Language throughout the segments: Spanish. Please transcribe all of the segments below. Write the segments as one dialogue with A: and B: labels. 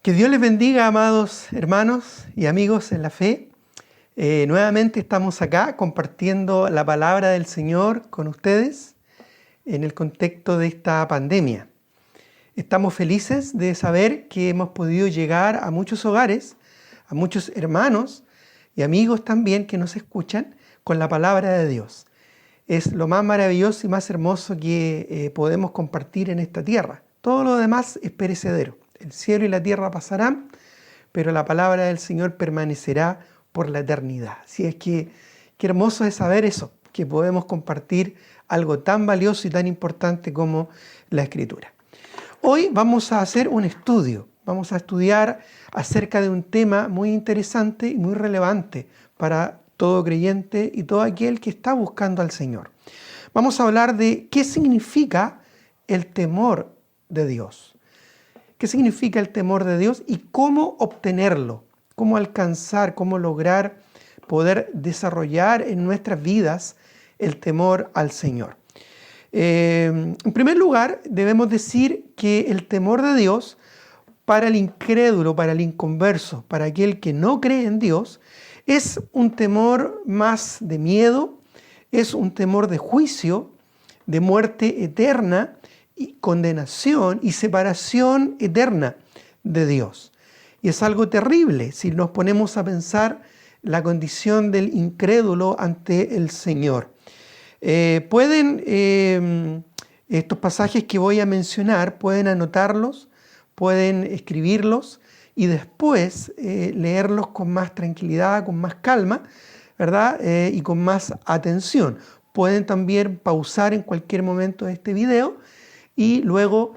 A: Que Dios les bendiga, amados hermanos y amigos en la fe. Nuevamente estamos acá compartiendo la palabra del Señor con ustedes en el contexto de esta pandemia. Estamos felices de saber que hemos podido llegar a muchos hogares, a muchos hermanos y amigos también que nos escuchan con la palabra de Dios. Es lo más maravilloso y más hermoso que podemos compartir en esta tierra. Todo lo demás es perecedero. El cielo y la tierra pasarán, pero la palabra del Señor permanecerá por la eternidad. Así es que qué hermoso es saber eso, que podemos compartir algo tan valioso y tan importante como la Escritura. Hoy vamos a hacer un estudio. Vamos a estudiar acerca de un tema muy interesante y muy relevante para todo creyente y todo aquel que está buscando al Señor. Vamos a hablar de qué significa el temor de Dios. ¿Qué significa el temor de Dios y cómo obtenerlo? ¿Cómo alcanzar, cómo lograr poder desarrollar en nuestras vidas el temor al Señor? En primer lugar, debemos decir que el temor de Dios para el incrédulo, para el inconverso, para aquel que no cree en Dios, es un temor más de miedo, es un temor de juicio, de muerte eterna, y condenación y separación eterna de Dios. Y es algo terrible si nos ponemos a pensar la condición del incrédulo ante el Señor. Estos pasajes que voy a mencionar, pueden anotarlos, pueden escribirlos y después leerlos con más tranquilidad, con más calma, ¿verdad? Y con más atención. Pueden también pausar en cualquier momento de este video y luego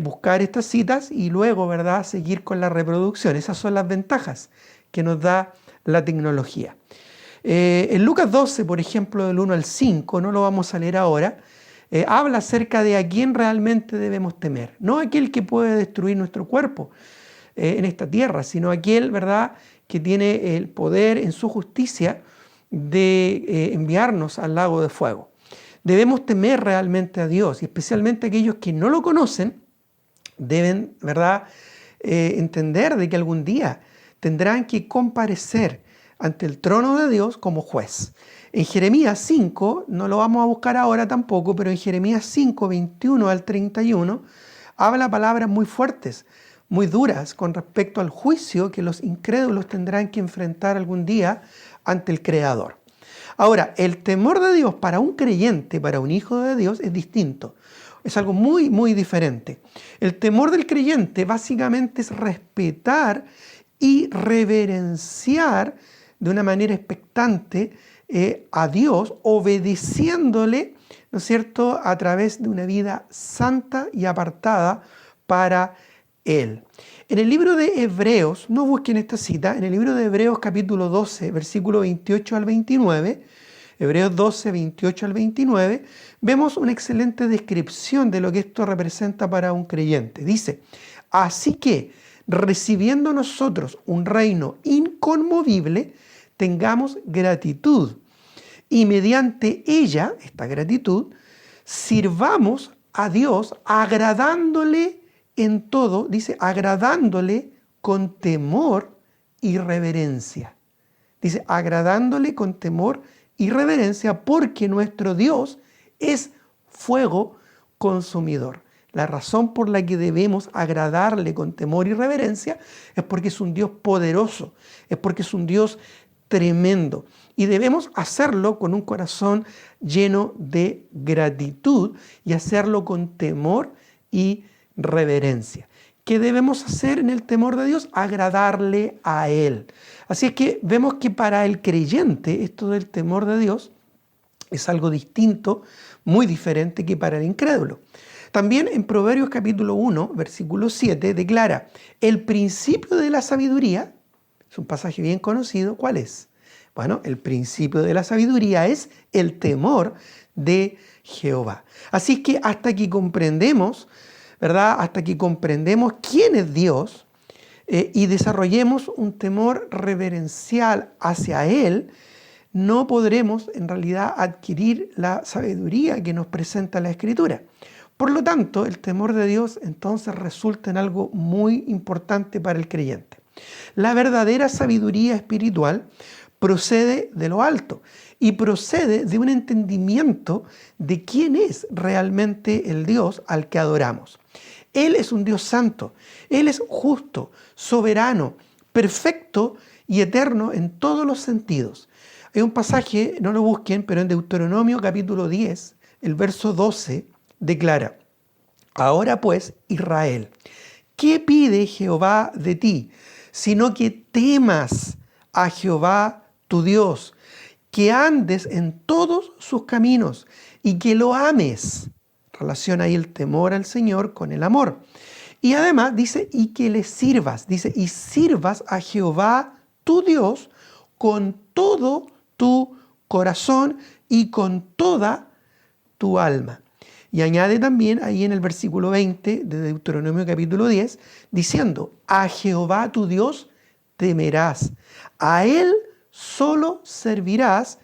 A: buscar estas citas y luego, ¿verdad?, seguir con la reproducción. Esas son las ventajas que nos da la tecnología. En Lucas 12, por ejemplo, del 1 al 5, no lo vamos a leer ahora, habla acerca de a quién realmente debemos temer. No aquel que puede destruir nuestro cuerpo en esta tierra, sino aquel, ¿verdad?, que tiene el poder en su justicia de enviarnos al lago de fuego. Debemos temer realmente a Dios, y especialmente aquellos que no lo conocen, deben, ¿verdad?, entender de que algún día tendrán que comparecer ante el trono de Dios como juez. En Jeremías 5, no lo vamos a buscar ahora tampoco, pero en Jeremías 5, 21 al 31, habla palabras muy fuertes, muy duras con respecto al juicio que los incrédulos tendrán que enfrentar algún día ante el Creador. Ahora, el temor de Dios para un creyente, para un hijo de Dios, es distinto. Es algo muy, muy diferente. El temor del creyente básicamente es respetar y reverenciar de una manera expectante a Dios, obedeciéndole, ¿no es cierto?, a través de una vida santa y apartada para Él. En el libro de Hebreos, no busquen esta cita, en el libro de Hebreos capítulo 12, versículo 28 al 29, Hebreos 12, 28 al 29, vemos una excelente descripción de lo que esto representa para un creyente. Dice, así que, recibiendo nosotros un reino inconmovible, tengamos gratitud y mediante ella, esta gratitud, sirvamos a Dios agradándole en todo, dice, agradándole con temor y reverencia. Dice, agradándole con temor y reverencia porque nuestro Dios es fuego consumidor. La razón por la que debemos agradarle con temor y reverencia es porque es un Dios poderoso, es porque es un Dios tremendo. Y debemos hacerlo con un corazón lleno de gratitud y hacerlo con temor y reverencia. ¿Qué debemos hacer en el temor de Dios? Agradarle a Él. Así es que vemos que para el creyente esto del temor de Dios es algo distinto, muy diferente que para el incrédulo. También en Proverbios capítulo 1, versículo 7, declara, el principio de la sabiduría, es un pasaje bien conocido, ¿cuál es? Bueno, el principio de la sabiduría es el temor de Jehová. Así que hasta que comprendemos, ¿verdad?, hasta que comprendemos quién es Dios y desarrollemos un temor reverencial hacia Él, no podremos en realidad adquirir la sabiduría que nos presenta la Escritura. Por lo tanto, el temor de Dios entonces resulta en algo muy importante para el creyente. La verdadera sabiduría espiritual procede de lo alto y procede de un entendimiento de quién es realmente el Dios al que adoramos. Él es un Dios santo, Él es justo, soberano, perfecto y eterno en todos los sentidos. Hay un pasaje, no lo busquen, pero en Deuteronomio capítulo 10, el verso 12, declara: Ahora pues, Israel, ¿qué pide Jehová de ti? Sino que temas a Jehová tu Dios, que andes en todos sus caminos y que lo ames. Relaciona ahí el temor al Señor con el amor. Y además dice, y que le sirvas. Dice, y sirvas a Jehová tu Dios con todo tu corazón y con toda tu alma. Y añade también ahí en el versículo 20 de Deuteronomio capítulo 10, diciendo, a Jehová tu Dios temerás, a Él solo servirás,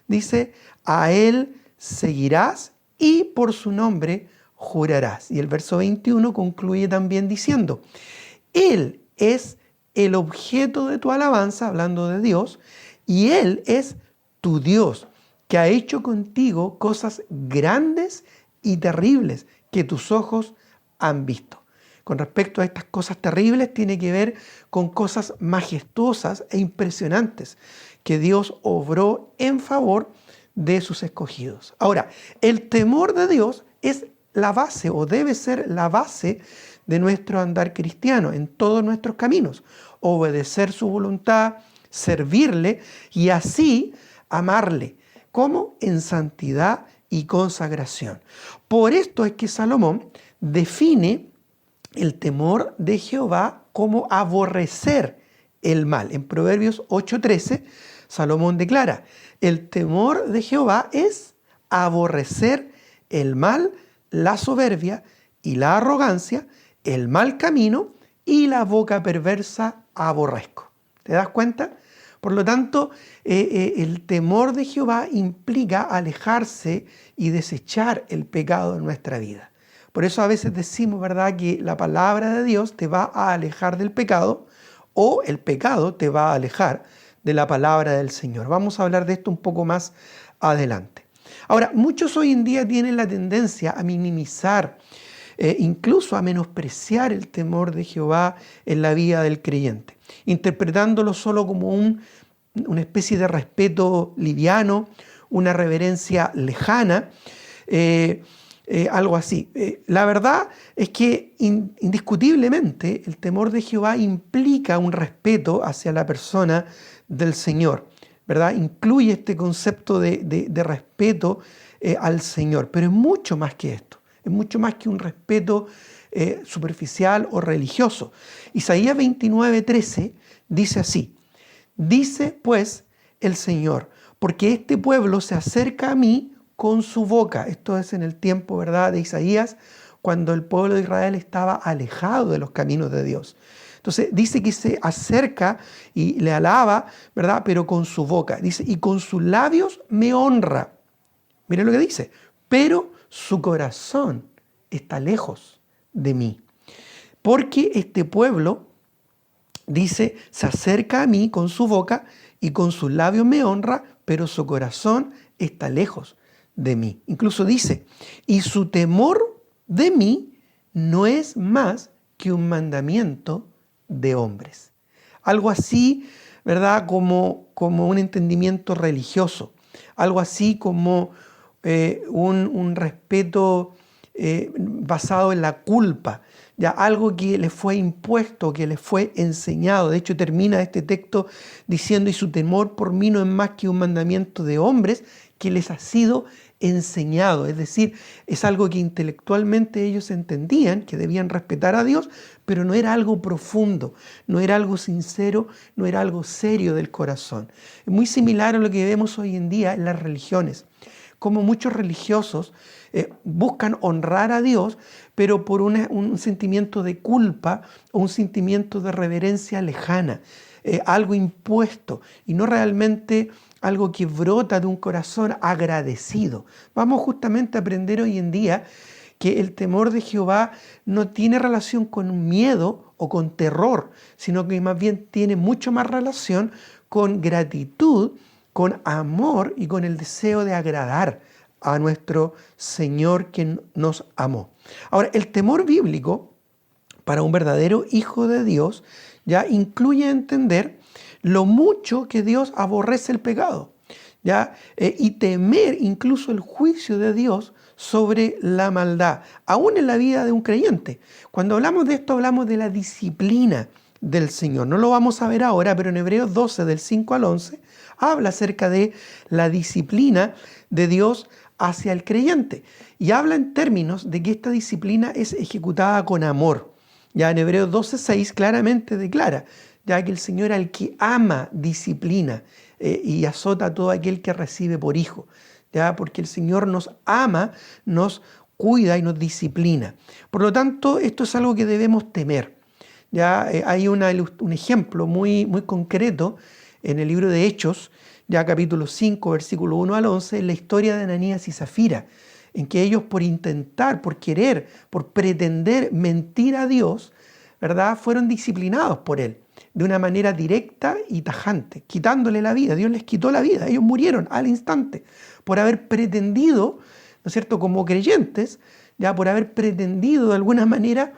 A: dice, a Él seguirás y por su nombre jurarás. Y el verso 21 concluye también diciendo, Él es el objeto de tu alabanza, hablando de Dios, y Él es tu Dios, que ha hecho contigo cosas grandes y terribles que tus ojos han visto. Con respecto a estas cosas terribles, tiene que ver con cosas majestuosas e impresionantes que Dios obró en favor de sus escogidos. Ahora, el temor de Dios es la base o debe ser la base de nuestro andar cristiano en todos nuestros caminos. Obedecer su voluntad, servirle y así amarle. ¿Cómo? En santidad y consagración. Por esto es que Salomón define el temor de Jehová como aborrecer el mal. En Proverbios 8:13, Salomón declara, el temor de Jehová es aborrecer el mal, la soberbia y la arrogancia, el mal camino y la boca perversa aborrezco. ¿Te das cuenta? Por lo tanto, el temor de Jehová implica alejarse y desechar el pecado en nuestra vida. Por eso a veces decimos, ¿verdad?, que la palabra de Dios te va a alejar del pecado o el pecado te va a alejar de la palabra del Señor. Vamos a hablar de esto un poco más adelante. Ahora, muchos hoy en día tienen la tendencia a minimizar, incluso a menospreciar el temor de Jehová en la vida del creyente, interpretándolo solo como una especie de respeto liviano, una reverencia lejana, algo así. La verdad es que indiscutiblemente el temor de Jehová implica un respeto hacia la persona del Señor, ¿verdad? Incluye este concepto de respeto al Señor, pero es mucho más que esto, es mucho más que un respeto superficial o religioso. Isaías 29:13 dice así, dice pues el Señor, porque este pueblo se acerca a mí con su boca. Esto es en el tiempo, ¿verdad?, de Isaías, cuando el pueblo de Israel estaba alejado de los caminos de Dios. Entonces dice que se acerca y le alaba, ¿verdad?, pero con su boca. Dice, y con sus labios me honra. Miren lo que dice, pero su corazón está lejos de mí. Porque este pueblo, dice, se acerca a mí con su boca y con sus labios me honra, pero su corazón está lejos de mí. Incluso dice, y su temor de mí no es más que un mandamiento de hombres. Algo así, ¿verdad?, como un entendimiento religioso. Algo así como un respeto basado en la culpa. Ya, algo que le fue impuesto, que le fue enseñado. De hecho, termina este texto diciendo, y su temor por mí no es más que un mandamiento de hombres que les ha sido enseñado. Es decir, es algo que intelectualmente ellos entendían, que debían respetar a Dios, pero no era algo profundo, no era algo sincero, no era algo serio del corazón. Es muy similar a lo que vemos hoy en día en las religiones. Como muchos religiosos buscan honrar a Dios, pero por un sentimiento de culpa o un sentimiento de reverencia lejana, algo impuesto y no realmente algo que brota de un corazón agradecido. Vamos justamente a aprender hoy en día que el temor de Jehová no tiene relación con miedo o con terror, sino que más bien tiene mucho más relación con gratitud, con amor y con el deseo de agradar a nuestro Señor que nos amó. Ahora, el temor bíblico para un verdadero hijo de Dios ya incluye entender lo mucho que Dios aborrece el pecado, ¿ya? Y temer incluso el juicio de Dios sobre la maldad, aún en la vida de un creyente. Cuando hablamos de esto, hablamos de la disciplina del Señor. No lo vamos a ver ahora, pero en Hebreos 12, del 5 al 11, habla acerca de la disciplina de Dios hacia el creyente. Y habla en términos de que esta disciplina es ejecutada con amor. Ya en Hebreos 12:6 claramente declara, ya que el Señor al que ama disciplina y azota a todo aquel que recibe por hijo, ya porque el Señor nos ama, nos cuida y nos disciplina. Por lo tanto, esto es algo que debemos temer. Ya hay un ejemplo muy, muy concreto en el libro de Hechos, ya capítulo 5, versículo 1 al 11, en la historia de Ananías y Zafira, en que ellos por intentar, por querer, por pretender mentir a Dios, ¿verdad?, fueron disciplinados por Él de una manera directa y tajante, quitándole la vida. Dios les quitó la vida, ellos murieron al instante por haber pretendido, ¿no es cierto?, como creyentes, ya por haber pretendido de alguna manera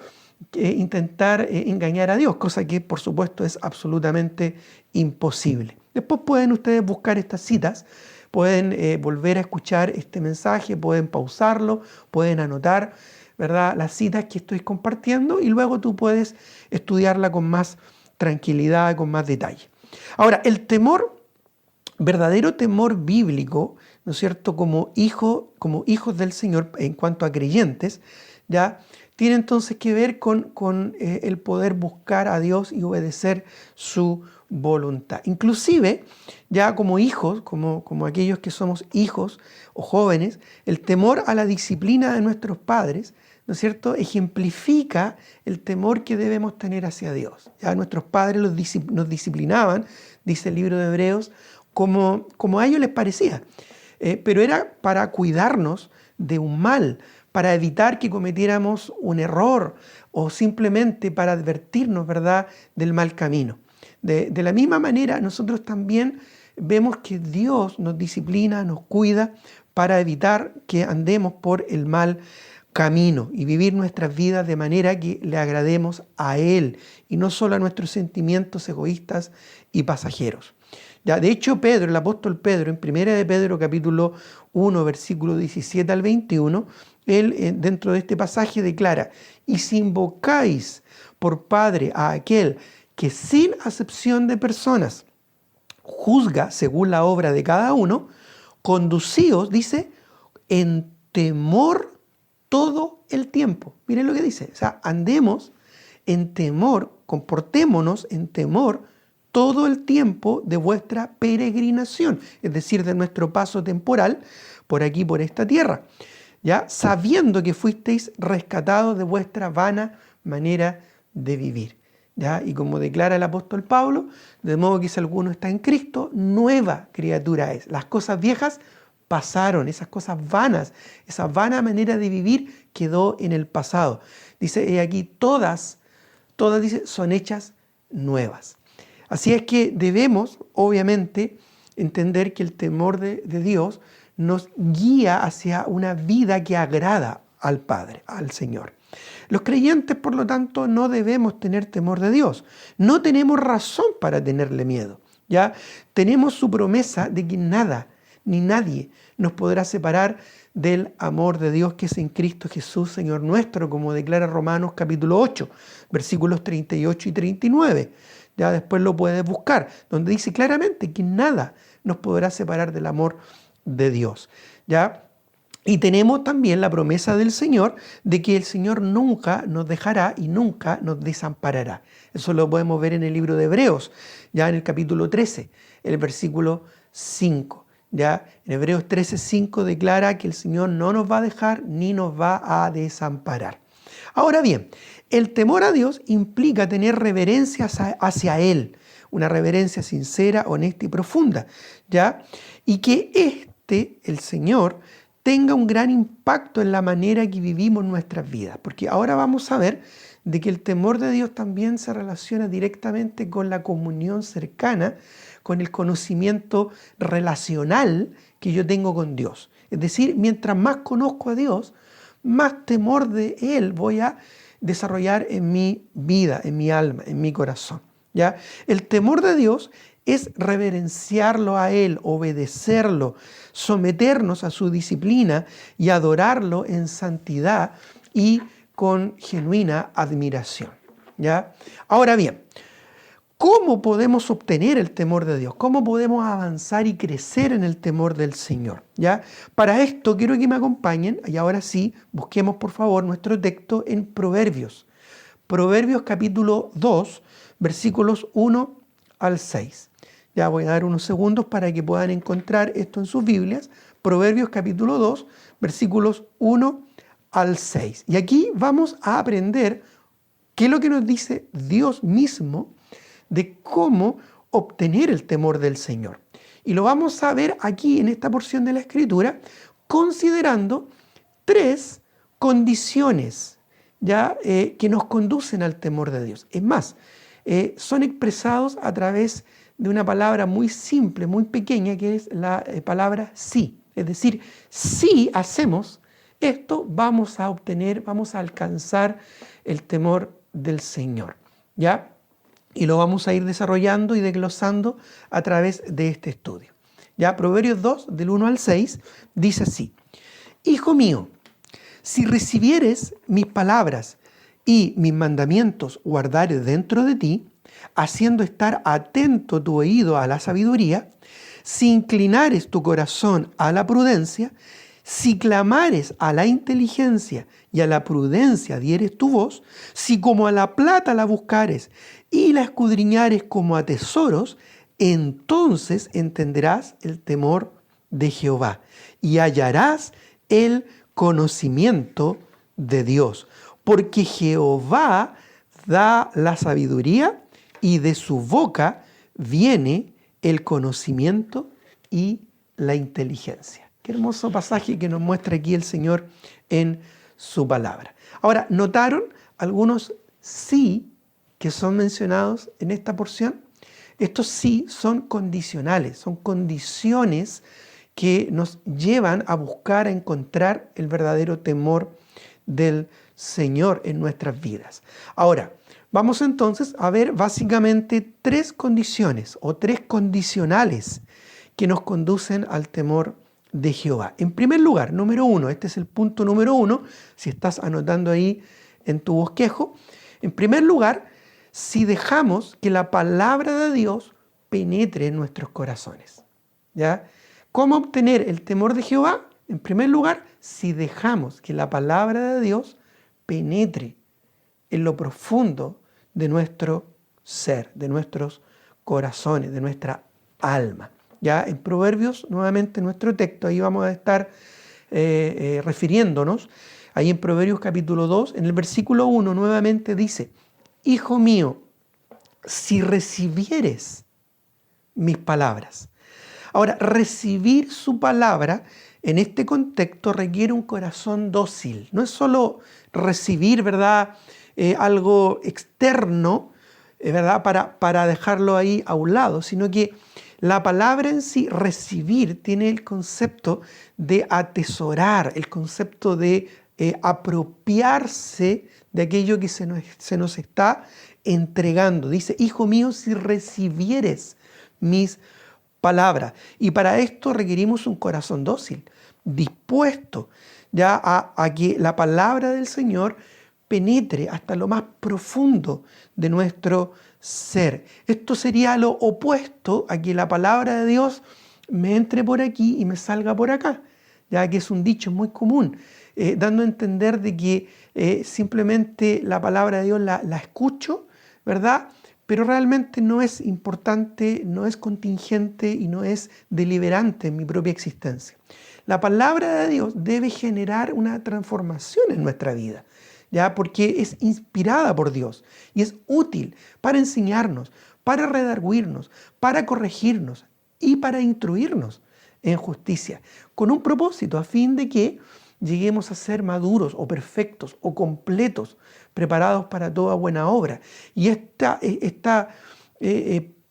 A: intentar engañar a Dios, cosa que por supuesto es absolutamente imposible. Después pueden ustedes buscar estas citas, pueden volver a escuchar este mensaje, pueden pausarlo, pueden anotar, ¿verdad?, las citas que estoy compartiendo y luego tú puedes estudiarla con más tranquilidad, con más detalle. Ahora, el temor, verdadero temor bíblico, ¿no es cierto?, como hijos del Señor en cuanto a creyentes, ya tiene entonces que ver con el poder buscar a Dios y obedecer su voluntad. Inclusive, ya como hijos, como aquellos que somos hijos o jóvenes, el temor a la disciplina de nuestros padres, ¿no es cierto?, ejemplifica el temor que debemos tener hacia Dios. Ya nuestros padres nos disciplinaban, dice el libro de Hebreos, como a ellos les parecía, pero era para cuidarnos de un mal, para evitar que cometiéramos un error o simplemente para advertirnos, ¿verdad?, del mal camino. De la misma manera, nosotros también vemos que Dios nos disciplina, nos cuida para evitar que andemos por el mal camino y vivir nuestras vidas de manera que le agrademos a Él y no solo a nuestros sentimientos egoístas y pasajeros. Ya, de hecho, Pedro, el apóstol Pedro, en 1 de Pedro capítulo 1, versículo 17 al 21, él dentro de este pasaje declara, y si invocáis por Padre a aquel que sin acepción de personas juzga según la obra de cada uno, conducíos, dice, en temor todo el tiempo. Miren lo que dice, o sea, andemos en temor, comportémonos en temor todo el tiempo de vuestra peregrinación, es decir, de nuestro paso temporal por aquí, por esta tierra, ya sabiendo que fuisteis rescatados de vuestra vana manera de vivir. ¿Ya? Y como declara el apóstol Pablo, de modo que si alguno está en Cristo, nueva criatura es. Las cosas viejas pasaron, esas cosas vanas, esa vana manera de vivir quedó en el pasado. Dice aquí, todas, dice, son hechas nuevas. Así es que debemos, obviamente, entender que el temor de Dios nos guía hacia una vida que agrada al Padre, al Señor. Los creyentes, por lo tanto, no debemos tener temor de Dios. No tenemos razón para tenerle miedo. ¿Ya? Tenemos su promesa de que nada ni nadie nos podrá separar del amor de Dios que es en Cristo Jesús, Señor nuestro, como declara Romanos capítulo 8, versículos 38 y 39. Ya después lo puedes buscar, donde dice claramente que nada nos podrá separar del amor de Dios. ¿Ya? Y tenemos también la promesa del Señor de que el Señor nunca nos dejará y nunca nos desamparará. Eso lo podemos ver en el libro de Hebreos, ya en el capítulo 13, el versículo 5. Ya en Hebreos 13:5 declara que el Señor no nos va a dejar ni nos va a desamparar. Ahora bien, el temor a Dios implica tener reverencia hacia Él, una reverencia sincera, honesta y profunda, ¿ya? Y que el Señor, tenga un gran impacto en la manera que vivimos nuestras vidas. Porque ahora vamos a ver de que el temor de Dios también se relaciona directamente con la comunión cercana, con el conocimiento relacional que yo tengo con Dios. Es decir, mientras más conozco a Dios, más temor de Él voy a desarrollar en mi vida, en mi alma, en mi corazón. ¿Ya? El temor de Dios es reverenciarlo a Él, obedecerlo, someternos a su disciplina y adorarlo en santidad y con genuina admiración. ¿Ya? Ahora bien, ¿cómo podemos obtener el temor de Dios? ¿Cómo podemos avanzar y crecer en el temor del Señor? ¿Ya? Para esto quiero que me acompañen, y ahora sí, busquemos por favor nuestro texto en Proverbios. Proverbios capítulo 2, versículos 1 al 6. Ya voy a dar unos segundos para que puedan encontrar esto en sus Biblias. Proverbios capítulo 2, versículos 1 al 6. Y aquí vamos a aprender qué es lo que nos dice Dios mismo de cómo obtener el temor del Señor. Y lo vamos a ver aquí en esta porción de la Escritura, considerando 3 condiciones ¿ya? Que nos conducen al temor de Dios. Es más, son expresados a través de una palabra muy simple, muy pequeña, que es la palabra sí. Es decir, si hacemos esto, vamos a obtener, vamos a alcanzar el temor del Señor. ¿Ya? Y lo vamos a ir desarrollando y desglosando a través de este estudio. Ya, Proverbios 2, del 1 al 6, dice así: Hijo mío, si recibieres mis palabras y mis mandamientos guardares dentro de ti, haciendo estar atento tu oído a la sabiduría, si inclinares tu corazón a la prudencia, si clamares a la inteligencia y a la prudencia dieres tu voz, si como a la plata la buscares y la escudriñares como a tesoros, entonces entenderás el temor de Jehová y hallarás el conocimiento de Dios. Porque Jehová da la sabiduría y de su boca viene el conocimiento y la inteligencia. Qué hermoso pasaje que nos muestra aquí el Señor en su palabra. Ahora, ¿notaron algunos sí que son mencionados en esta porción? Estos sí son condicionales, son condiciones que nos llevan a buscar, a encontrar el verdadero temor del Señor en nuestras vidas. Ahora, vamos entonces a ver básicamente 3 condiciones o 3 condicionales que nos conducen al temor de Jehová. En primer lugar, número 1, este es el punto número 1, si estás anotando ahí en tu bosquejo. En primer lugar, si dejamos que la palabra de Dios penetre en nuestros corazones. ¿Ya? ¿Cómo obtener el temor de Jehová? En primer lugar, si dejamos que la palabra de Dios penetre en lo profundo de nuestro ser, de nuestros corazones, de nuestra alma. Ya en Proverbios, nuevamente nuestro texto, ahí vamos a estar refiriéndonos, ahí en Proverbios capítulo 2, en el versículo 1 nuevamente dice: Hijo mío, si recibieres mis palabras. Ahora, recibir su palabra en este contexto requiere un corazón dócil. No es solo recibir, ¿verdad?, algo externo, ¿verdad?, para dejarlo ahí a un lado, sino que la palabra en sí, recibir, tiene el concepto de atesorar, el concepto de apropiarse de aquello que se nos está entregando. Dice: Hijo mío, si recibieres mis palabras. Y para esto requerimos un corazón dócil, dispuesto ya a que la palabra del Señor penetre hasta lo más profundo de nuestro ser. Esto sería lo opuesto a que la palabra de Dios me entre por aquí y me salga por acá, ya que es un dicho muy común, dando a entender de que simplemente la palabra de Dios la escucho, ¿verdad?, pero realmente no es importante, no es contingente y no es deliberante en mi propia existencia. La palabra de Dios debe generar una transformación en nuestra vida, ¿ya? Porque es inspirada por Dios y es útil para enseñarnos, para redarguirnos, para corregirnos y para instruirnos en justicia, con un propósito, a fin de que lleguemos a ser maduros o perfectos o completos, preparados para toda buena obra. Y esta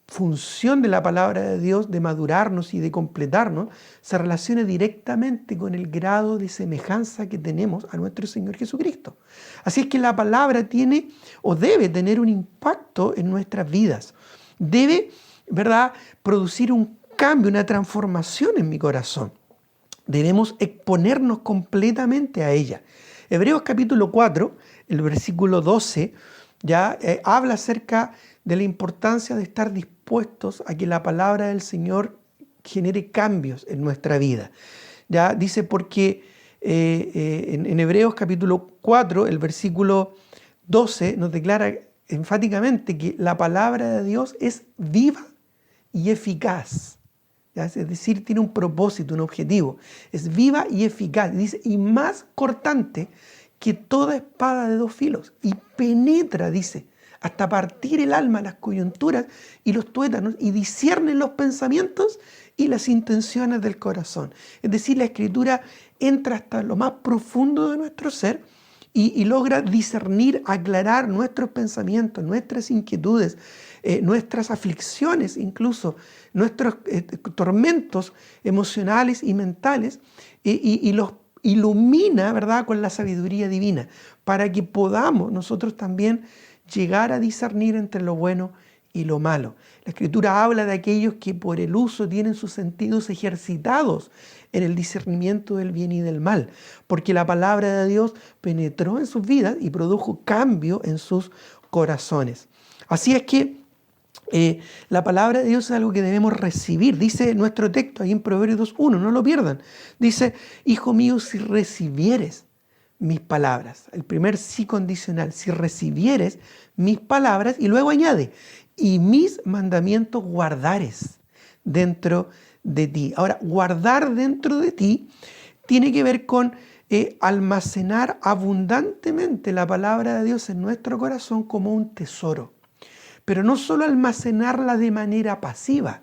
A: función de la palabra de Dios de madurarnos y de completarnos se relaciona directamente con el grado de semejanza que tenemos a nuestro Señor Jesucristo. Así es que la palabra tiene o debe tener un impacto en nuestras vidas. Debe, ¿verdad?, producir un cambio, una transformación en mi corazón. Debemos exponernos completamente a ella. Hebreos capítulo 4, el versículo 12, ya habla acerca de la importancia de estar dispuestos a que la palabra del Señor genere cambios en nuestra vida. Ya dice porque en Hebreos capítulo 4, el versículo 12 nos declara enfáticamente que la palabra de Dios es viva y eficaz. ¿Ya? Es decir, tiene un propósito, un objetivo. Es viva y eficaz. Dice, y más cortante que toda espada de dos filos. Y penetra, dice, hasta partir el alma, las coyunturas y los tuétanos, y discierne los pensamientos y las intenciones del corazón. Es decir, la Escritura entra hasta lo más profundo de nuestro ser y logra discernir, aclarar nuestros pensamientos, nuestras inquietudes, nuestras aflicciones, incluso nuestros tormentos emocionales y mentales, y los ilumina, ¿verdad?, con la sabiduría divina, para que podamos nosotros también llegar a discernir entre lo bueno y lo malo. La Escritura habla de aquellos que por el uso tienen sus sentidos ejercitados en el discernimiento del bien y del mal, porque la palabra de Dios penetró en sus vidas y produjo cambio en sus corazones. Así es que la palabra de Dios es algo que debemos recibir. Dice nuestro texto ahí en Proverbios 2:1, no lo pierdan. Dice, hijo mío, si recibieres mis palabras. El primer sí condicional, si recibieres mis palabras, y luego añade, y mis mandamientos guardares dentro de ti. Ahora, guardar dentro de ti tiene que ver con almacenar abundantemente la palabra de Dios en nuestro corazón como un tesoro. Pero no solo almacenarla de manera pasiva,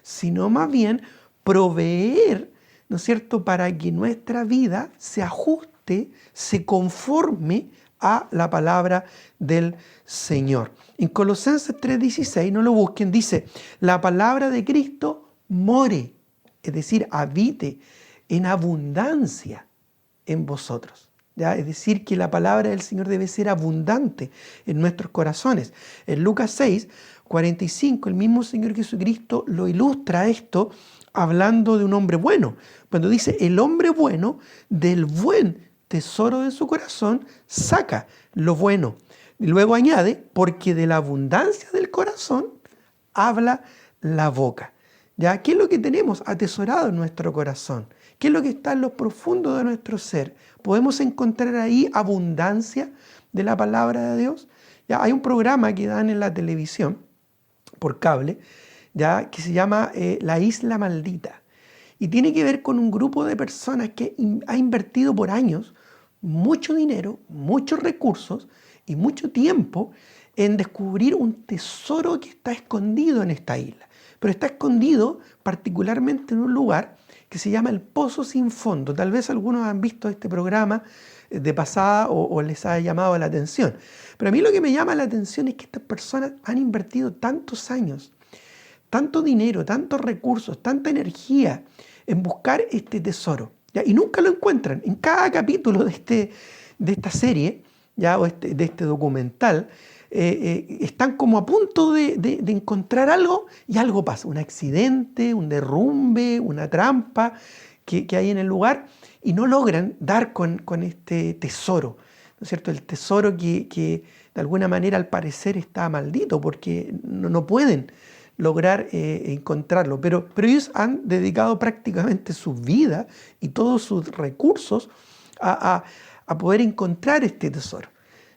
A: sino más bien proveer, ¿no es cierto?, para que nuestra vida se ajuste, se conforme a la palabra del Señor. En Colosenses 3:16, no lo busquen, dice, la palabra de Cristo more, es decir, habite en abundancia en vosotros. ¿Ya? Es decir, que la palabra del Señor debe ser abundante en nuestros corazones. En Lucas 6:45, el mismo Señor Jesucristo lo ilustra esto hablando de un hombre bueno. Cuando dice, el hombre bueno del buen tesoro de su corazón saca lo bueno. Y luego añade, porque de la abundancia del corazón habla la boca. ¿Ya? ¿Qué es lo que tenemos atesorado en nuestro corazón? ¿Qué es lo que está en lo profundo de nuestro ser? ¿Podemos encontrar ahí abundancia de la palabra de Dios? ¿Ya? Hay un programa que dan en la televisión, por cable, ¿ya?, que se llama La Isla Maldita. Y tiene que ver con un grupo de personas que ha invertido por años mucho dinero, muchos recursos y mucho tiempo en descubrir un tesoro que está escondido en esta isla. Pero está escondido particularmente en un lugar que se llama el Pozo Sin Fondo. Tal vez algunos han visto este programa de pasada o les ha llamado la atención. Pero a mí lo que me llama la atención es que estas personas han invertido tantos años, tanto dinero, tantos recursos, tanta energía en buscar este tesoro, ¿ya? Y nunca lo encuentran. En cada capítulo de esta serie, ¿ya?, o de este documental, están como a punto de encontrar algo y algo pasa, un accidente, un derrumbe, una trampa que hay en el lugar y no logran dar con este tesoro, ¿no es cierto? El tesoro que de alguna manera al parecer está maldito porque no pueden lograr encontrarlo, pero ellos han dedicado prácticamente su vida y todos sus recursos a poder encontrar este tesoro,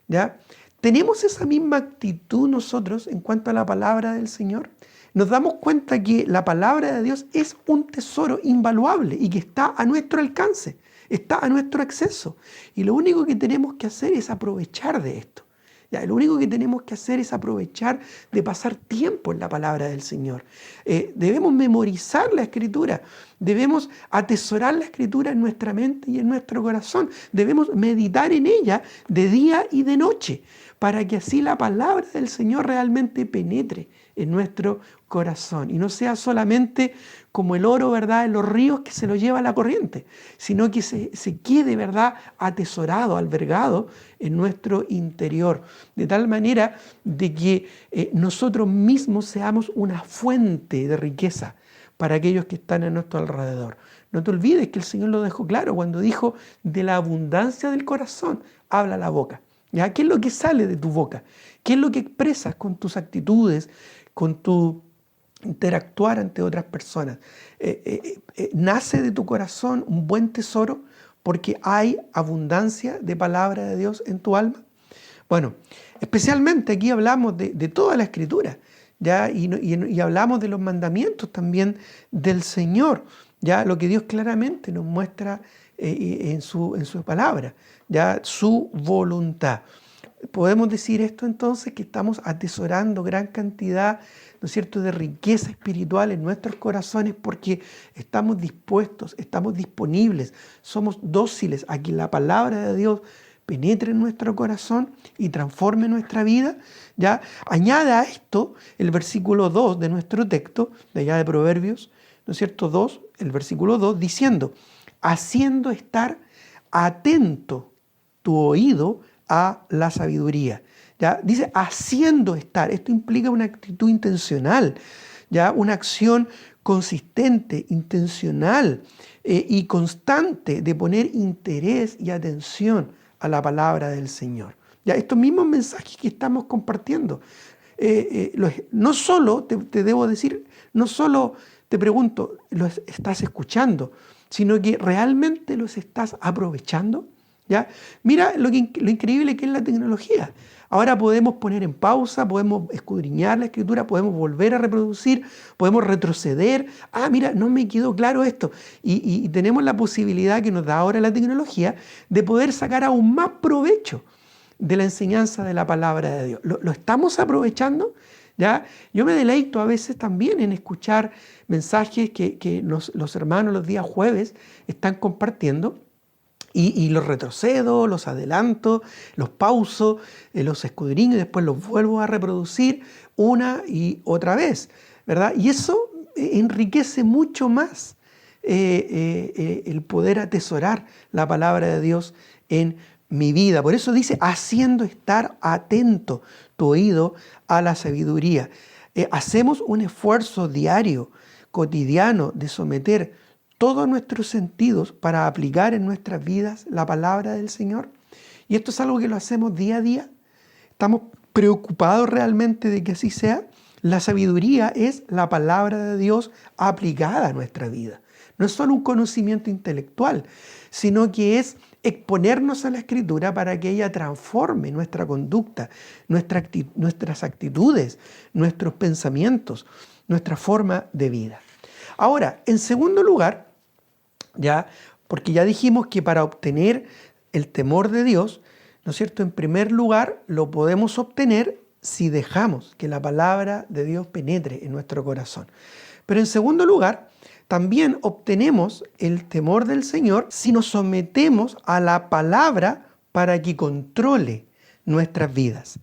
A: ¿ya? ¿Tenemos esa misma actitud nosotros en cuanto a la palabra del Señor? Nos damos cuenta que la palabra de Dios es un tesoro invaluable y que está a nuestro alcance, está a nuestro acceso. Y lo único que tenemos que hacer es aprovechar de esto. Ya, lo único que tenemos que hacer es aprovechar de pasar tiempo en la palabra del Señor. Debemos memorizar la Escritura, debemos atesorar la Escritura en nuestra mente y en nuestro corazón. Debemos meditar en ella de día y de noche, para que así la palabra del Señor realmente penetre en nuestro corazón y no sea solamente como el oro, ¿verdad?, en los ríos que se lo lleva la corriente, sino que se quede, ¿verdad?, atesorado, albergado en nuestro interior, de tal manera de que nosotros mismos seamos una fuente de riqueza para aquellos que están a nuestro alrededor. No te olvides que el Señor lo dejó claro cuando dijo: de la abundancia del corazón habla la boca. ¿Ya? ¿Qué es lo que sale de tu boca? ¿Qué es lo que expresas con tus actitudes, con tu interactuar ante otras personas? ¿Nace de tu corazón un buen tesoro porque hay abundancia de palabra de Dios en tu alma? Bueno, especialmente aquí hablamos de toda la Escritura, ¿ya? Y hablamos de los mandamientos también del Señor, ¿ya? Lo que Dios claramente nos muestra en su palabra, ¿ya? Su voluntad. Podemos decir esto entonces, que estamos atesorando gran cantidad, ¿no es cierto?, de riqueza espiritual en nuestros corazones, porque estamos dispuestos, estamos disponibles, somos dóciles a que la palabra de Dios penetre en nuestro corazón y transforme nuestra vida. ¿Ya? Añade a esto el versículo 2 de nuestro texto, de allá de Proverbios, ¿no es cierto?, 2, el versículo 2, diciendo: haciendo estar atento tu oído a la sabiduría. ¿Ya? Dice haciendo estar. Esto implica una actitud intencional, ¿ya? Una acción consistente, intencional y constante de poner interés y atención a la palabra del Señor. ¿Ya? Estos mismos mensajes que estamos compartiendo, no solo, te debo decir, no solo te pregunto, ¿los estás escuchando?, sino que realmente los estás aprovechando. ¿Ya? Mira lo increíble que es la tecnología. Ahora podemos poner en pausa, podemos escudriñar la Escritura, podemos volver a reproducir, podemos retroceder. Ah, mira, no me quedó claro esto. Y tenemos la posibilidad que nos da ahora la tecnología de poder sacar aún más provecho de la enseñanza de la palabra de Dios. ¿Lo estamos aprovechando? ¿Ya? Yo me deleito a veces también en escuchar mensajes que los hermanos los días jueves están compartiendo. Y los retrocedo, los adelanto, los pauso, los escudriño y después los vuelvo a reproducir una y otra vez, ¿verdad? Y eso enriquece mucho más el poder atesorar la palabra de Dios en mi vida. Por eso dice, haciendo estar atento tu oído a la sabiduría. Hacemos un esfuerzo diario, cotidiano, de someter todos nuestros sentidos para aplicar en nuestras vidas la palabra del Señor. Y esto es algo que lo hacemos día a día. Estamos preocupados realmente de que así sea. La sabiduría es la palabra de Dios aplicada a nuestra vida. No es solo un conocimiento intelectual, sino que es exponernos a la Escritura para que ella transforme nuestra conducta, nuestras actitudes, nuestros pensamientos, nuestra forma de vida. Ahora, en segundo lugar, ya, porque ya dijimos que para obtener el temor de Dios, ¿no es cierto?, en primer lugar lo podemos obtener si dejamos que la palabra de Dios penetre en nuestro corazón. Pero en segundo lugar, también obtenemos el temor del Señor si nos sometemos a la palabra para que controle nuestras vidas.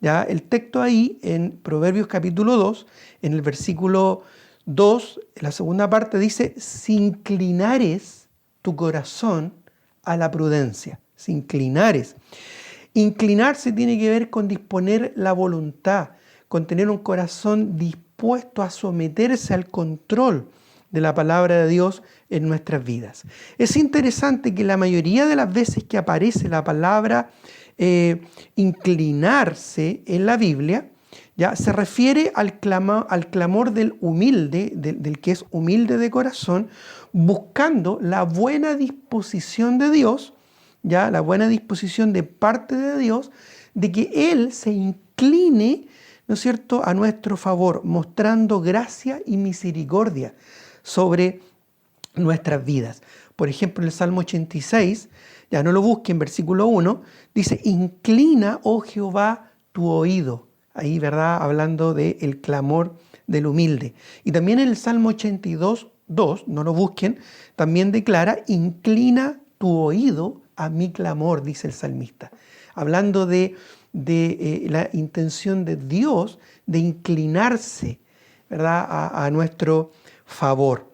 A: Ya, el texto ahí en Proverbios capítulo 2, en el versículo 2, en la segunda parte dice: si inclinares tu corazón a la prudencia. Si inclinares. Inclinarse tiene que ver con disponer la voluntad, con tener un corazón dispuesto a someterse al control de la palabra de Dios en nuestras vidas. Es interesante que la mayoría de las veces que aparece la palabra inclinarse en la Biblia, ya se refiere al clamor del humilde, del que es humilde de corazón, buscando la buena disposición de Dios, ya la buena disposición de parte de Dios, de que Él se incline, ¿no es cierto?, a nuestro favor, mostrando gracia y misericordia sobre nuestras vidas. Por ejemplo, en el Salmo 86, ya no lo busquen, versículo 1, dice: inclina, oh Jehová, tu oído. Ahí, ¿verdad? Hablando del clamor del humilde. Y también en el Salmo 82:2, no lo busquen, también declara, inclina tu oído a mi clamor, dice el salmista. Hablando de la intención de Dios de inclinarse, ¿verdad? A nuestro favor.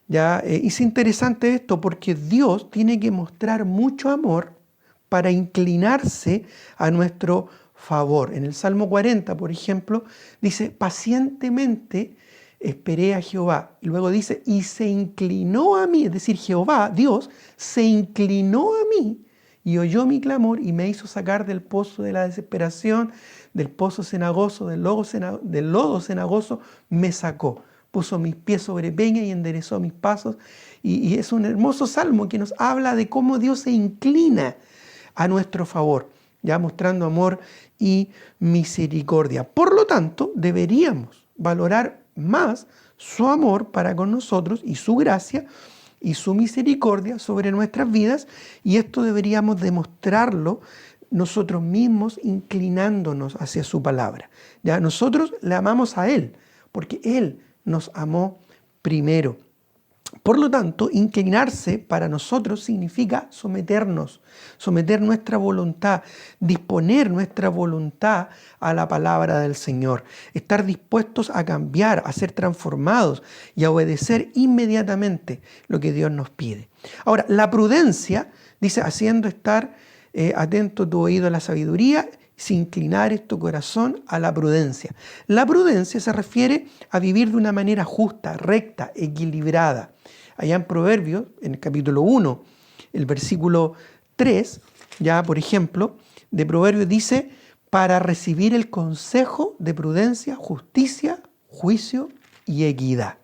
A: ¿Ya? Es interesante esto porque Dios tiene que mostrar mucho amor para inclinarse a nuestro favor. En el Salmo 40, por ejemplo, dice, pacientemente esperé a Jehová. Y luego dice, y se inclinó a mí, es decir, Jehová, Dios, se inclinó a mí y oyó mi clamor y me hizo sacar del pozo de la desesperación, del pozo cenagoso, del lodo cenagoso, me sacó. Puso mis pies sobre peña y enderezó mis pasos. Y es un hermoso salmo que nos habla de cómo Dios se inclina a nuestro favor, ya mostrando amor y misericordia. Por lo tanto, deberíamos valorar más su amor para con nosotros y su gracia y su misericordia sobre nuestras vidas, y esto deberíamos demostrarlo nosotros mismos inclinándonos hacia su palabra. Ya nosotros le amamos a Él, porque Él nos amó primero. Por lo tanto, inclinarse para nosotros significa someternos, someter nuestra voluntad, disponer nuestra voluntad a la palabra del Señor, estar dispuestos a cambiar, a ser transformados y a obedecer inmediatamente lo que Dios nos pide. Ahora, la prudencia, dice, haciendo estar atento tu oído a la sabiduría, si inclinares tu corazón a la prudencia. La prudencia se refiere a vivir de una manera justa, recta, equilibrada. Allá en Proverbios, en el capítulo 1, el versículo 3, ya por ejemplo, de Proverbios dice, para recibir el consejo de prudencia, justicia, juicio y equidad.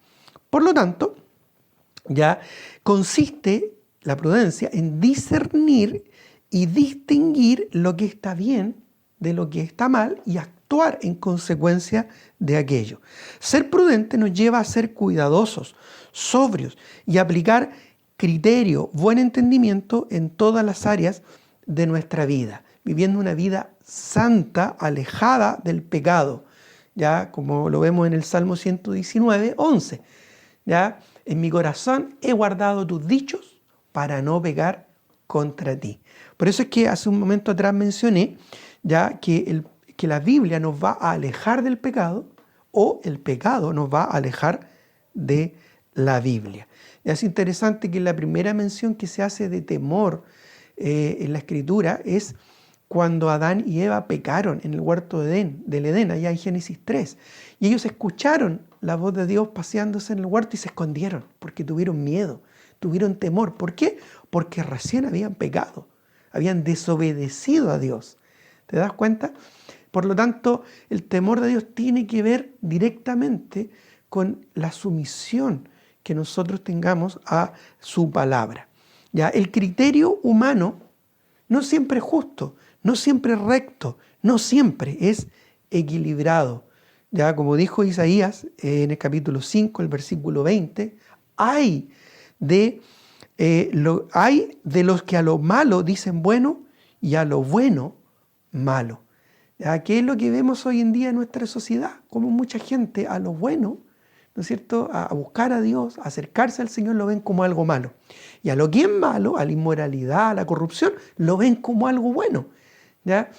A: Por lo tanto, ya consiste la prudencia en discernir y distinguir lo que está bien de lo que está mal y actuar en consecuencia de aquello. Ser prudente nos lleva a ser cuidadosos, sobrios y aplicar criterio, buen entendimiento en todas las áreas de nuestra vida, viviendo una vida santa, alejada del pecado, ya como lo vemos en el Salmo 119:11. Ya, en mi corazón he guardado tus dichos para no pecar contra ti. Por eso es que hace un momento atrás mencioné ya que la Biblia nos va a alejar del pecado o el pecado nos va a alejar de la Biblia. Y es interesante que la primera mención que se hace de temor en la Escritura es cuando Adán y Eva pecaron en el huerto del Edén, allá en Génesis 3. Y ellos escucharon la voz de Dios paseándose en el huerto y se escondieron porque tuvieron miedo, tuvieron temor. ¿Por qué? Porque recién habían pecado, habían desobedecido a Dios. ¿Te das cuenta? Por lo tanto, el temor de Dios tiene que ver directamente con la sumisión que nosotros tengamos a su palabra. ¿Ya? El criterio humano no siempre es justo, no siempre es recto, no siempre es equilibrado. Ya como dijo Isaías en el capítulo 5, el versículo 20, hay de los que a lo malo dicen bueno y a lo bueno malo. ¿Ya? ¿Qué es lo que vemos hoy en día en nuestra sociedad? Como mucha gente a lo bueno, ¿no es cierto?, a buscar a Dios, a acercarse al Señor, lo ven como algo malo. Y a lo que es malo, a la inmoralidad, a la corrupción, lo ven como algo bueno. ¿Ya?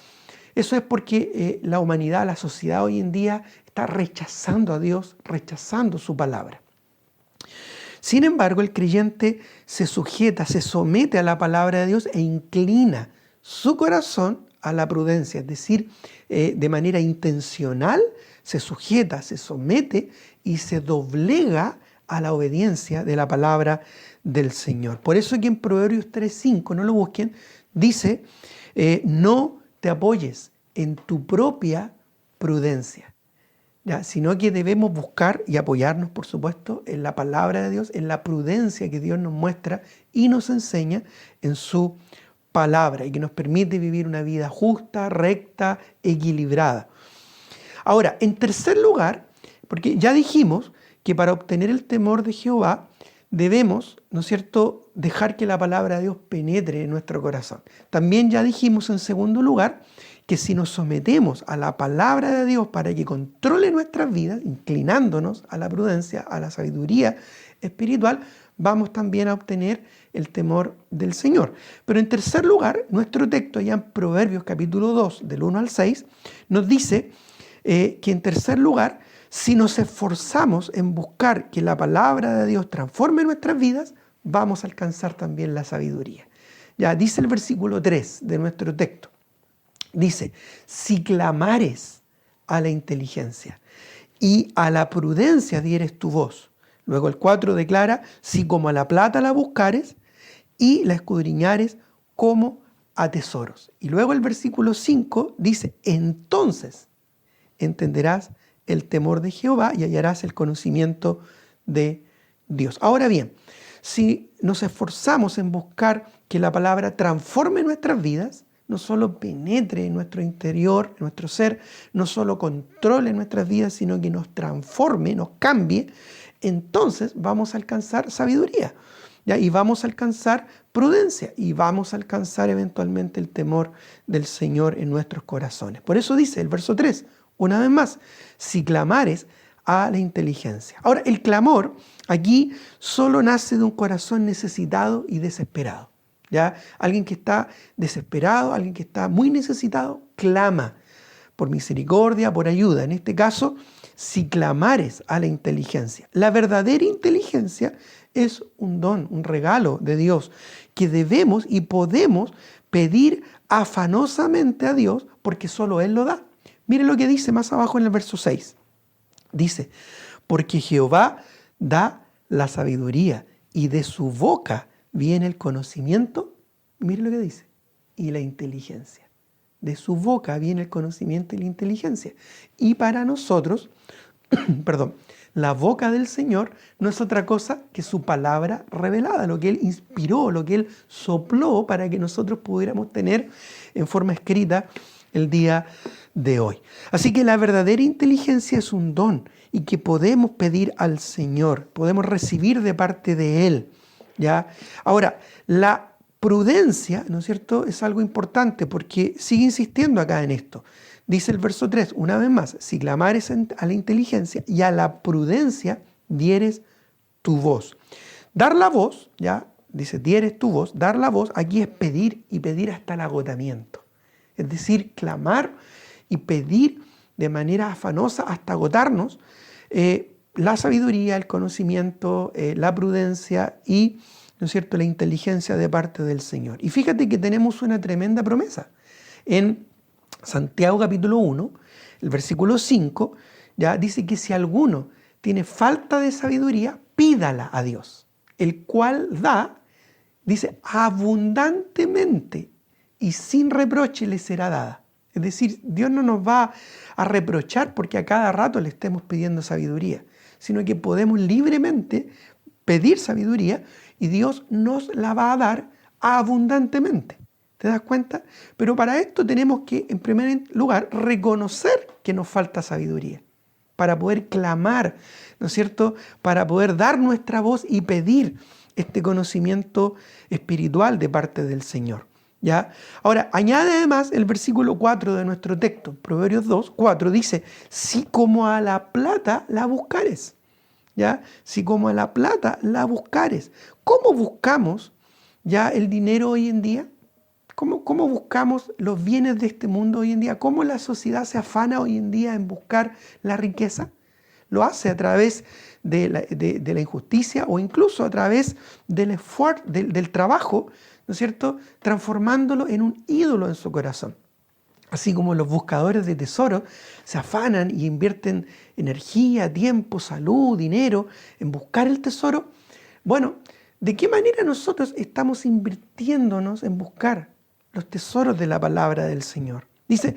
A: Eso es porque la humanidad, la sociedad hoy en día está rechazando a Dios, rechazando su palabra. Sin embargo, el creyente se sujeta, se somete a la palabra de Dios e inclina su corazón a la prudencia, es decir, de manera intencional se sujeta, se somete y se doblega a la obediencia de la palabra del Señor. Por eso que en Proverbios 3:5, no lo busquen, dice, no te apoyes en tu propia prudencia, ¿ya? Sino que debemos buscar y apoyarnos, por supuesto, en la palabra de Dios, en la prudencia que Dios nos muestra y nos enseña en su palabra y que nos permite vivir una vida justa, recta, equilibrada. Ahora, en tercer lugar, porque ya dijimos que para obtener el temor de Jehová debemos, ¿no es cierto?, dejar que la palabra de Dios penetre en nuestro corazón. También ya dijimos en segundo lugar que si nos sometemos a la palabra de Dios para que controle nuestras vidas, inclinándonos a la prudencia, a la sabiduría espiritual, vamos también a obtener el temor del Señor. Pero en tercer lugar, nuestro texto allá en Proverbios capítulo 2, del 1 al 6, nos dice que en tercer lugar, si nos esforzamos en buscar que la palabra de Dios transforme nuestras vidas, vamos a alcanzar también la sabiduría. Ya dice el versículo 3 de nuestro texto. Dice, si clamares a la inteligencia y a la prudencia dieres tu voz. Luego el 4 declara, si como a la plata la buscares y la escudriñares como a tesoros. Y luego el versículo 5 dice, entonces entenderás el temor de Jehová y hallarás el conocimiento de Dios. Ahora bien, si nos esforzamos en buscar que la palabra transforme nuestras vidas, no solo penetre en nuestro interior, en nuestro ser, no solo controle nuestras vidas, sino que nos transforme, nos cambie, entonces vamos a alcanzar sabiduría, ¿ya? Y vamos a alcanzar prudencia y vamos a alcanzar eventualmente el temor del Señor en nuestros corazones. Por eso dice el verso 3, una vez más, si clamares a la inteligencia. Ahora, el clamor aquí solo nace de un corazón necesitado y desesperado. ¿Ya? Alguien que está desesperado, alguien que está muy necesitado, clama por misericordia, por ayuda. En este caso, si clamares a la inteligencia. La verdadera inteligencia es un don, un regalo de Dios que debemos y podemos pedir afanosamente a Dios porque solo Él lo da. Mire lo que dice más abajo en el verso 6. Dice, porque Jehová da la sabiduría y de su boca viene el conocimiento. Mire lo que dice. Y la inteligencia. De su boca viene el conocimiento y la inteligencia. Y para nosotros, perdón, la boca del Señor no es otra cosa que su palabra revelada, lo que Él inspiró, lo que Él sopló para que nosotros pudiéramos tener en forma escrita el día de hoy. Así que la verdadera inteligencia es un don y que podemos pedir al Señor, podemos recibir de parte de Él. ¿Ya? Ahora, la prudencia, ¿no es cierto?, es algo importante porque sigue insistiendo acá en esto. Dice el verso 3, una vez más, si clamares a la inteligencia y a la prudencia dieres tu voz. Dar la voz, ya, dice, dieres tu voz, dar la voz, aquí es pedir y pedir hasta el agotamiento. Es decir, clamar y pedir de manera afanosa hasta agotarnos la sabiduría, el conocimiento, la prudencia y, ¿no es cierto?, la inteligencia de parte del Señor. Y fíjate que tenemos una tremenda promesa. En Santiago capítulo 1, el versículo 5, ya dice que si alguno tiene falta de sabiduría, pídala a Dios, el cual da, dice, abundantemente y sin reproche le será dada. Es decir, Dios no nos va a reprochar porque a cada rato le estemos pidiendo sabiduría, sino que podemos libremente pedir sabiduría y Dios nos la va a dar abundantemente. ¿Te das cuenta? Pero para esto tenemos que, en primer lugar, reconocer que nos falta sabiduría, para poder clamar, ¿no es cierto?, para poder dar nuestra voz y pedir este conocimiento espiritual de parte del Señor. ¿Ya? Ahora, añade además el versículo 4 de nuestro texto, Proverbios 2, 4, dice, si como a la plata la buscares, ¿ya? Si como a la plata la buscares. ¿Cómo buscamos ya el dinero hoy en día? ¿Cómo buscamos los bienes de este mundo hoy en día? ¿Cómo la sociedad se afana hoy en día en buscar la riqueza? Lo hace a través de la injusticia o incluso a través del esfuerzo, del trabajo, ¿no es cierto?, transformándolo en un ídolo en su corazón. Así como los buscadores de tesoros se afanan y invierten energía, tiempo, salud, dinero en buscar el tesoro. Bueno, ¿de qué manera nosotros estamos invirtiéndonos en buscar los tesoros de la palabra del Señor? Dice,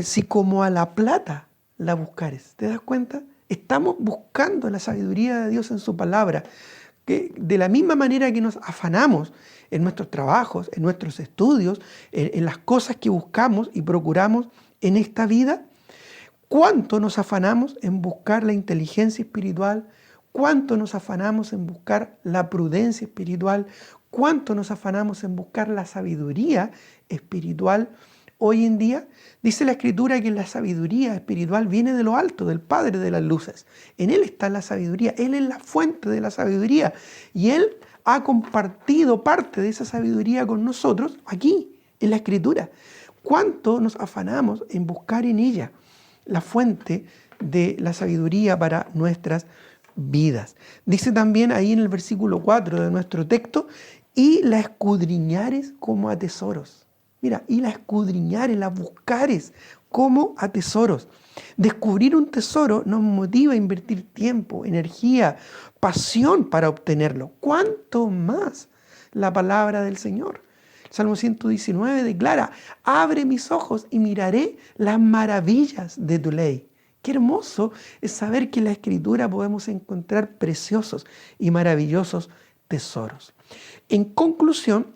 A: si como a la plata la buscares. ¿Te das cuenta? Estamos buscando la sabiduría de Dios en su palabra. Que de la misma manera que nos afanamos en nuestros trabajos, en nuestros estudios, en las cosas que buscamos y procuramos en esta vida, ¿cuánto nos afanamos en buscar la inteligencia espiritual? cuánto nos afanamos en buscar la prudencia espiritual, cuánto nos afanamos en buscar la sabiduría espiritual hoy en día. Dice la Escritura que la sabiduría espiritual viene de lo alto, del Padre de las luces. En Él está la sabiduría, Él es la fuente de la sabiduría y Él ha compartido parte de esa sabiduría con nosotros aquí, en la Escritura. ¿Cuánto nos afanamos en buscar en ella la fuente de la sabiduría para nuestras vidas? Dice también ahí en el versículo 4 de nuestro texto, y la escudriñares como a tesoros. Mira, y la escudriñares, la buscares como a tesoros. Descubrir un tesoro nos motiva a invertir tiempo, energía, pasión para obtenerlo. ¿Cuánto más la palabra del Señor? Salmo 119 declara, abre mis ojos y miraré las maravillas de tu ley. Qué hermoso es saber que en la Escritura podemos encontrar preciosos y maravillosos tesoros. En conclusión,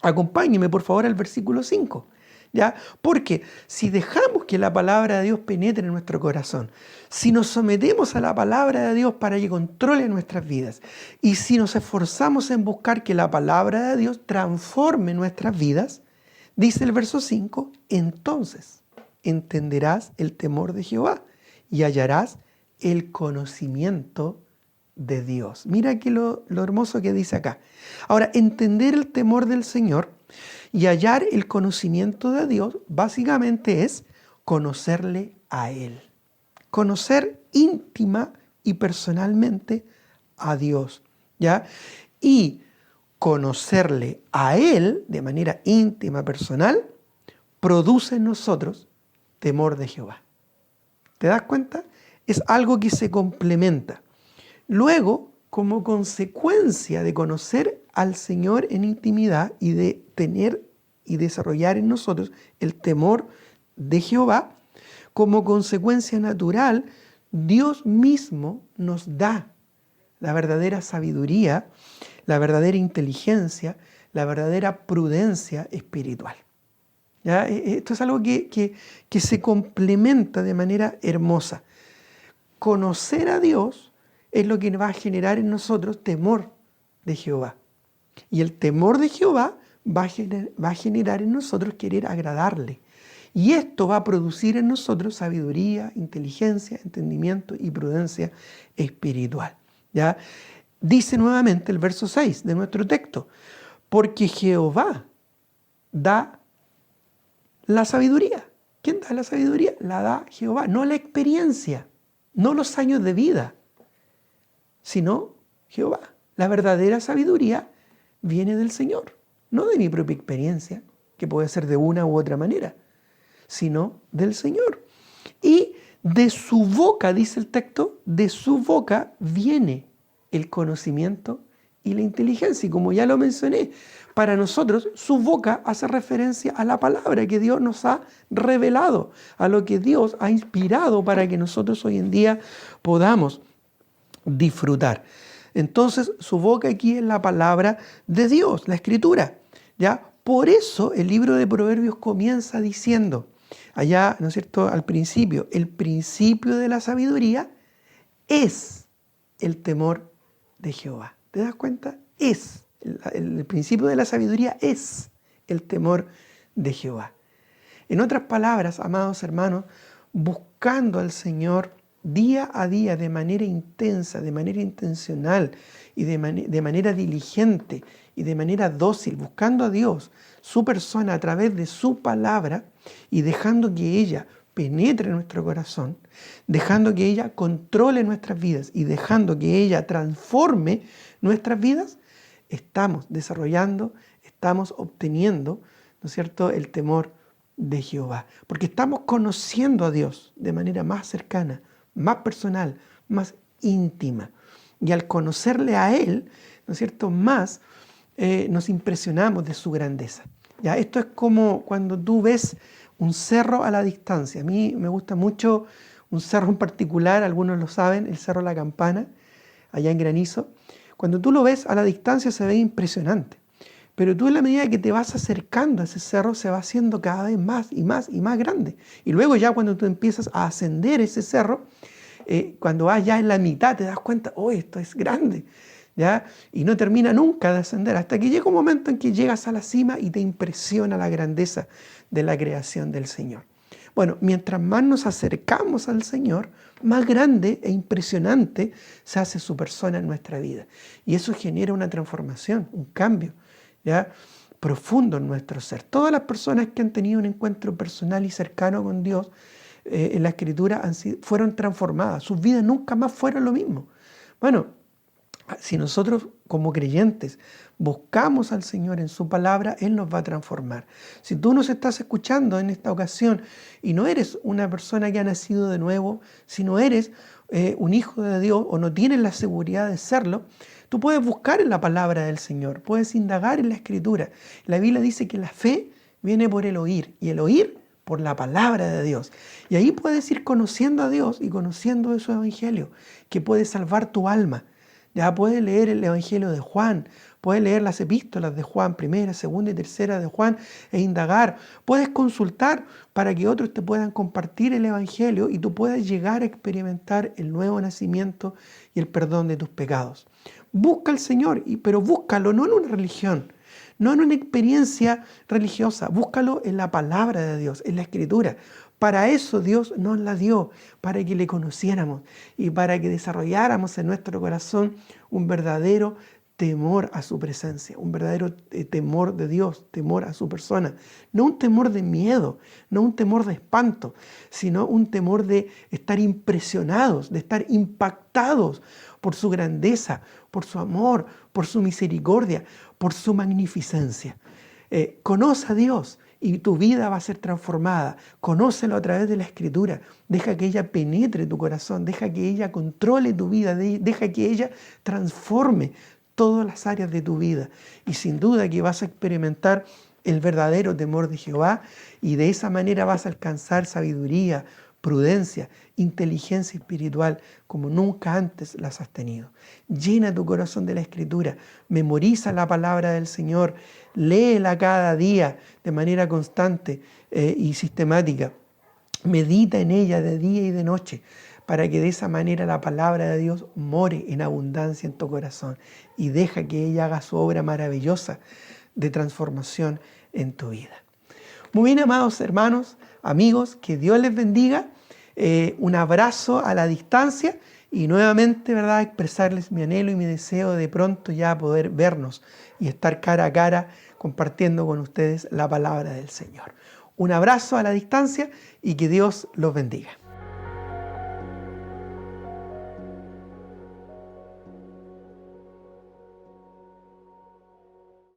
A: acompáñeme por favor al versículo 5. ¿Ya? Porque si dejamos que la palabra de Dios penetre en nuestro corazón, si nos sometemos a la palabra de Dios para que controle nuestras vidas, y si nos esforzamos en buscar que la palabra de Dios transforme nuestras vidas, dice el verso 5, entonces entenderás el temor de Jehová y hallarás el conocimiento de Dios. Mira que lo hermoso que dice acá. Ahora, entender el temor del Señor y hallar el conocimiento de Dios básicamente es conocerle a Él. Conocer íntima y personalmente a Dios, ¿ya? Y conocerle a Él de manera íntima, personal, produce en nosotros temor de Jehová. ¿Te das cuenta? Es algo que se complementa. Luego, como consecuencia de conocer al Señor en intimidad y de tener y desarrollar en nosotros el temor de Jehová, como consecuencia natural, Dios mismo nos da la verdadera sabiduría, la verdadera inteligencia, la verdadera prudencia espiritual. ¿Ya? Esto es algo que se complementa de manera hermosa. Conocer a Dios es lo que va a generar en nosotros temor de Jehová. Y el temor de Jehová va a generar en nosotros querer agradarle. Y esto va a producir en nosotros sabiduría, inteligencia, entendimiento y prudencia espiritual. ¿Ya? Dice nuevamente el verso 6 de nuestro texto, porque Jehová da la sabiduría. ¿Quién da la sabiduría? La da Jehová, no la experiencia, no los años de vida, sino Jehová. La verdadera sabiduría viene del Señor, no de mi propia experiencia, que puede ser de una u otra manera, sino del Señor. Y de su boca, dice el texto, de su boca viene el conocimiento y la inteligencia. Y como ya lo mencioné, para nosotros su boca hace referencia a la palabra que Dios nos ha revelado, a lo que Dios ha inspirado para que nosotros hoy en día podamos disfrutar. Entonces, su boca aquí es la palabra de Dios, la Escritura. ¿Ya? Por eso el libro de Proverbios comienza diciendo, allá, ¿no es cierto?, al principio, el principio de la sabiduría es el temor de Jehová. ¿Te das cuenta? Es. El principio de la sabiduría es el temor de Jehová. En otras palabras, amados hermanos, buscando al Señor día a día de manera intensa, de manera intencional y de manera diligente y de manera dócil, buscando a Dios, su persona a través de su palabra y dejando que ella penetre en nuestro corazón, dejando que ella controle nuestras vidas y dejando que ella transforme nuestras vidas, estamos desarrollando, estamos obteniendo, ¿no es cierto?, el temor de Jehová. Porque estamos conociendo a Dios de manera más cercana, más personal, más íntima. Y al conocerle a Él, ¿no es cierto?, más nos impresionamos de su grandeza. ¿Ya? Esto es como cuando tú ves un cerro a la distancia. A mí me gusta mucho un cerro en particular, algunos lo saben, el Cerro La Campana, allá en Granizo. Cuando tú lo ves a la distancia se ve impresionante, pero tú en la medida que te vas acercando a ese cerro se va haciendo cada vez más y más y más grande. Y luego ya cuando tú empiezas a ascender ese cerro, cuando vas ya en la mitad te das cuenta, oh, esto es grande, ¿ya? Y no termina nunca de ascender, hasta que llega un momento en que llegas a la cima y te impresiona la grandeza de la creación del Señor. Bueno, mientras más nos acercamos al Señor, más grande e impresionante se hace su persona en nuestra vida. Y eso genera una transformación, un cambio, ¿ya?, profundo en nuestro ser. Todas las personas que han tenido un encuentro personal y cercano con Dios en la Escritura fueron transformadas. Sus vidas nunca más fueron lo mismo. Bueno, si nosotros como creyentes buscamos al Señor en su palabra, Él nos va a transformar. Si tú nos estás escuchando en esta ocasión y no eres una persona que ha nacido de nuevo, si no eres un hijo de Dios o no tienes la seguridad de serlo, tú puedes buscar en la palabra del Señor, puedes indagar en la Escritura. La Biblia dice que la fe viene por el oír y el oír por la palabra de Dios. Y ahí puedes ir conociendo a Dios y conociendo de su evangelio, que puede salvar tu alma. Ya puedes leer el Evangelio de Juan, puedes leer las epístolas de Juan, primera, segunda y tercera de Juan, e indagar. Puedes consultar para que otros te puedan compartir el Evangelio y tú puedas llegar a experimentar el nuevo nacimiento y el perdón de tus pecados. Busca al Señor, pero búscalo no en una religión, no en una experiencia religiosa, búscalo en la palabra de Dios, en la Escritura. Para eso Dios nos la dio, para que le conociéramos y para que desarrolláramos en nuestro corazón un verdadero temor a su presencia, un verdadero temor de Dios, temor a su persona. No un temor de miedo, no un temor de espanto, sino un temor de estar impresionados, de estar impactados por su grandeza, por su amor, por su misericordia, por su magnificencia. Conoce a Dios y tu vida va a ser transformada. Conócelo a través de la Escritura. Deja que ella penetre tu corazón, deja que ella controle tu vida, deja que ella transforme todas las áreas de tu vida. Y sin duda que vas a experimentar el verdadero temor de Jehová y de esa manera vas a alcanzar sabiduría, prudencia, inteligencia espiritual como nunca antes las has tenido. Llena tu corazón de la Escritura, memoriza la palabra del Señor, léela cada día de manera constante y sistemática. Medita en ella de día y de noche para que de esa manera la palabra de Dios more en abundancia en tu corazón y deja que ella haga su obra maravillosa de transformación en tu vida. Muy bien, amados hermanos, amigos, que Dios les bendiga. Un abrazo a la distancia y nuevamente, ¿verdad?, expresarles mi anhelo y mi deseo de pronto ya poder vernos y estar cara a cara compartiendo con ustedes la palabra del Señor. Un abrazo a la distancia y que Dios los bendiga.